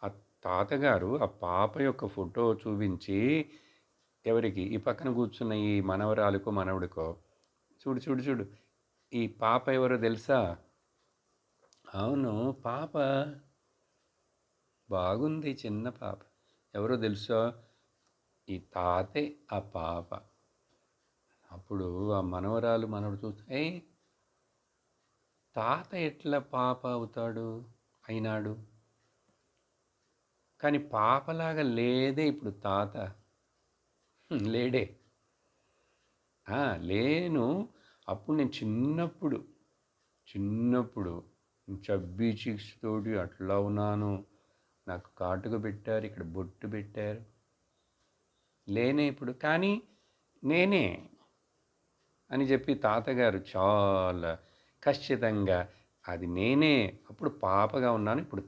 ఆ తాతగారు ఆ పాప యొక్క ఫోటో చూపించి ఎవరికి ఈ పక్కన కూర్చున్న ఈ మనవరాలికో మనవడికో, చూడు చూడు చూడు, ఈ పాప ఎవరో తెలుసా? అవును, పాప బాగుంది, చిన్న పాప. ఎవరో తెలుసా? ఈ తాతే ఆ పాప. అప్పుడు ఆ మనవరాలు మనవడు చూస్తే, ఏయ్, తాత ఎట్లా పాప అవుతాడు అయినాడు? కానీ పాపలాగా లేదే ఇప్పుడు తాత. లేడే. ఆ, లేను. అప్పుడు నేను చిన్నప్పుడు చబ్బీ చీక్స్ తోటి అట్లా ఉన్నాను. నాకు కాటుక పెట్టారు, ఇక్కడ బొట్టు పెట్టారు. లేనే ఇప్పుడు, కానీ నేనే అని చెప్పి తాతగారు చాలా ఖచ్చితంగా అది నేనే. అప్పుడు పాపగా ఉన్నాను, ఇప్పుడు